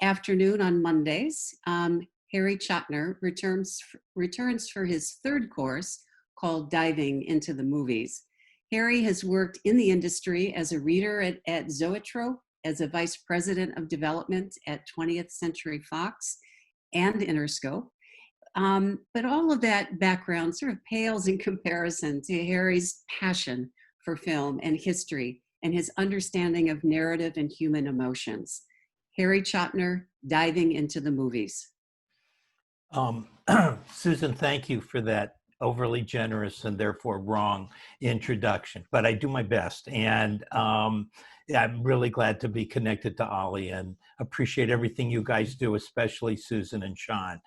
afternoon on Mondays, Harry Chotner returns for his third course called Diving into the Movies. Harry has worked in the industry as a reader at Zoetrope, as a vice president of development at 20th Century Fox and Interscope. But all of that background sort of pales in comparison to Harry's passion for film and history and his understanding of narrative and human emotions. Harry Chotner, Diving into the Movies. Um, Susan, thank you for that overly generous and therefore wrong introduction, but I do my best. And I'm really glad to be connected to Ollie and appreciate everything you guys do, especially Susan and Sean.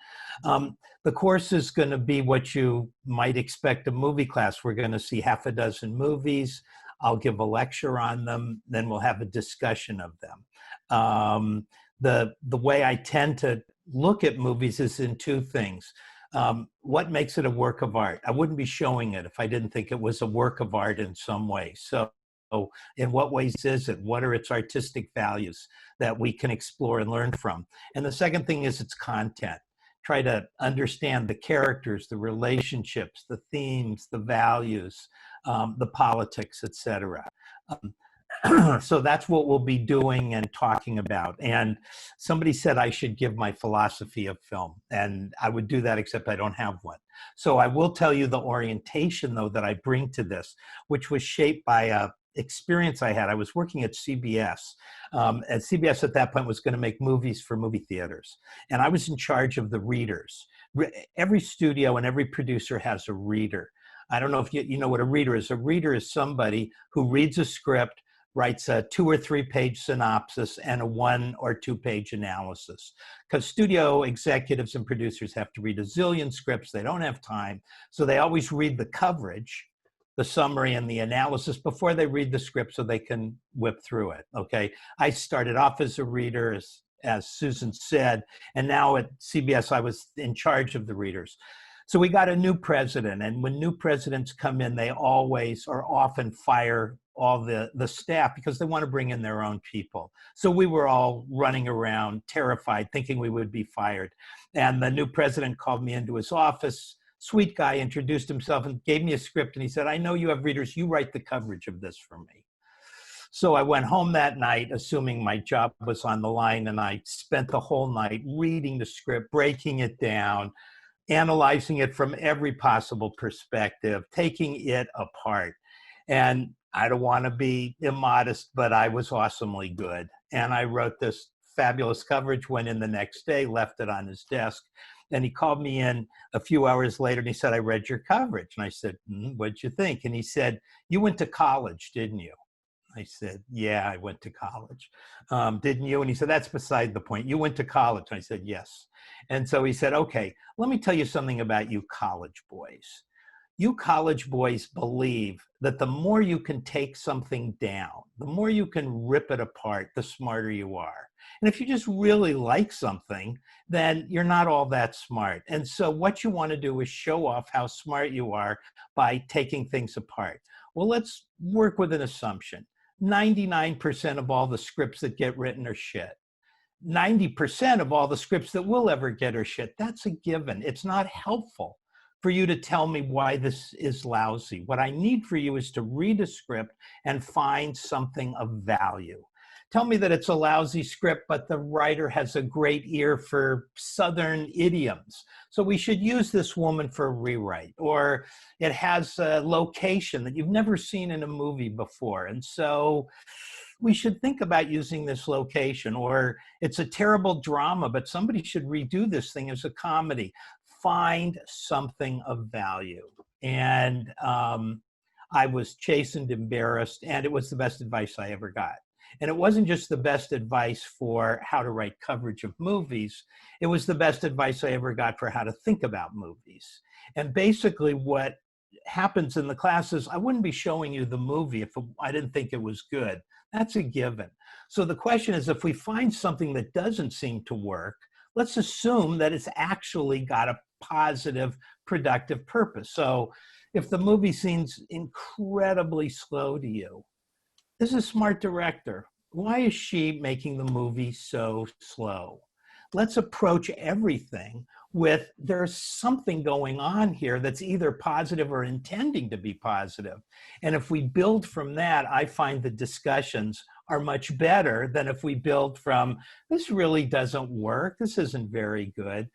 The course is going to be what you might expect a movie class. We're going to see half a dozen movies. I'll give a lecture on them, then we'll have a discussion of them. The way I tend to look at movies is in two things. What makes it a work of art? I wouldn't be showing it if I didn't think it was a work of art in some way. So in what ways is it? What are its artistic values that we can explore and learn from? And the second thing is its content. Try to understand the characters, the relationships, the themes, the values, the politics, etc. So that's what we'll be doing and talking about. And somebody said I should give my philosophy of film, and I would do that, except I don't have one. So I will tell you the orientation, though, that I bring to this, which was shaped by a experience I had. I was working at CBS, and CBS at that point was going to make movies for movie theaters. And I was in charge of the readers. Every studio and every producer has a reader. I don't know if you know what a reader is. A reader is somebody who reads a script, writes a 2 or 3 page synopsis and a 1 or 2 page analysis. Because studio executives and producers have to read a zillion scripts. They don't have time. So they always read the coverage, the summary and the analysis before they read the script so they can whip through it, okay? I started off as a reader, as Susan said, and now at CBS I was in charge of the readers. So we got a new president, and when new presidents come in, they always or often fire all the staff because they want to bring in their own people. So we were all running around terrified, thinking we would be fired. And the new president called me into his office, sweet guy, introduced himself and gave me a script. And he said, I know you have readers, you write the coverage of this for me. So I went home that night, assuming my job was on the line, and I spent the whole night reading the script, breaking it down, analyzing it from every possible perspective, taking it apart. And I don't want to be immodest, but I was awesomely good. And I wrote this fabulous coverage, went in the next day, left it on his desk. And he called me in a few hours later and he said, I read your coverage. And I said, what'd you think? And he said, you went to college, didn't you? I said, yeah, I went to college. Didn't you? And he said, that's beside the point. You went to college. And I said, yes. And so he said, okay, let me tell you something about you college boys. You college boys believe that the more you can take something down, the more you can rip it apart, the smarter you are. And if you just really like something, then you're not all that smart. And so what you want to do is show off how smart you are by taking things apart. Well, let's work with an assumption. 99% of all the scripts that get written are shit. 90% of all the scripts that will ever get are shit. That's a given. It's not helpful for you to tell me why this is lousy. What I need for you is to read a script and find something of value. Tell me that it's a lousy script, but the writer has a great ear for Southern idioms, so we should use this woman for a rewrite. Or it has a location that you've never seen in a movie before, and so we should think about using this location. Or it's a terrible drama, but somebody should redo this thing as a comedy. Find something of value. And I was chastened, embarrassed, and it was the best advice I ever got. And it wasn't just the best advice for how to write coverage of movies, it was the best advice I ever got for how to think about movies. And basically what happens in the class is I wouldn't be showing you the movie if I didn't think it was good. That's a given. So the question is, if we find something that doesn't seem to work, let's assume that it's actually got a positive, productive purpose. So if the movie seems incredibly slow to you, this is a smart director. why is she making the movie so slow? Let's approach everything with there's something going on here that's either positive or intending to be positive. And if we build from that, I find the discussions are much better than if we build from this really doesn't work, this isn't very good.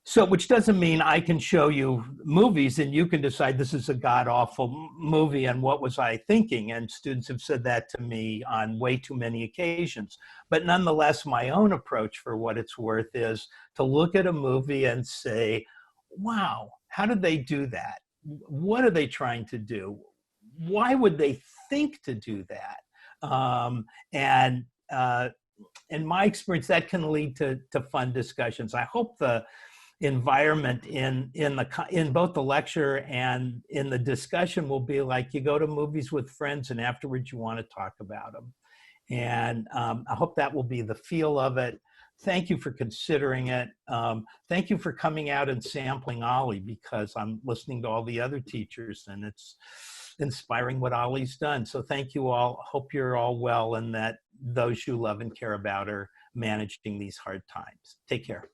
So, which doesn't mean I can show you movies and you can decide this is a god awful movie and what was I thinking? And students have said that to me on way too many occasions. But nonetheless, my own approach for what it's worth is to look at a movie and say, wow, how did they do that? What are they trying to do? Why would they think to do that? And in my experience, that can lead to fun discussions. I hope the environment in both the lecture and in the discussion will be like you go to movies with friends and afterwards you want to talk about them. And I hope that will be the feel of it. Thank you for considering it. Thank you for coming out and sampling Ollie, because I'm listening to all the other teachers and it's inspiring what Ollie's done. So thank you all. Hope you're all well and that those you love and care about are managing these hard times. Take care.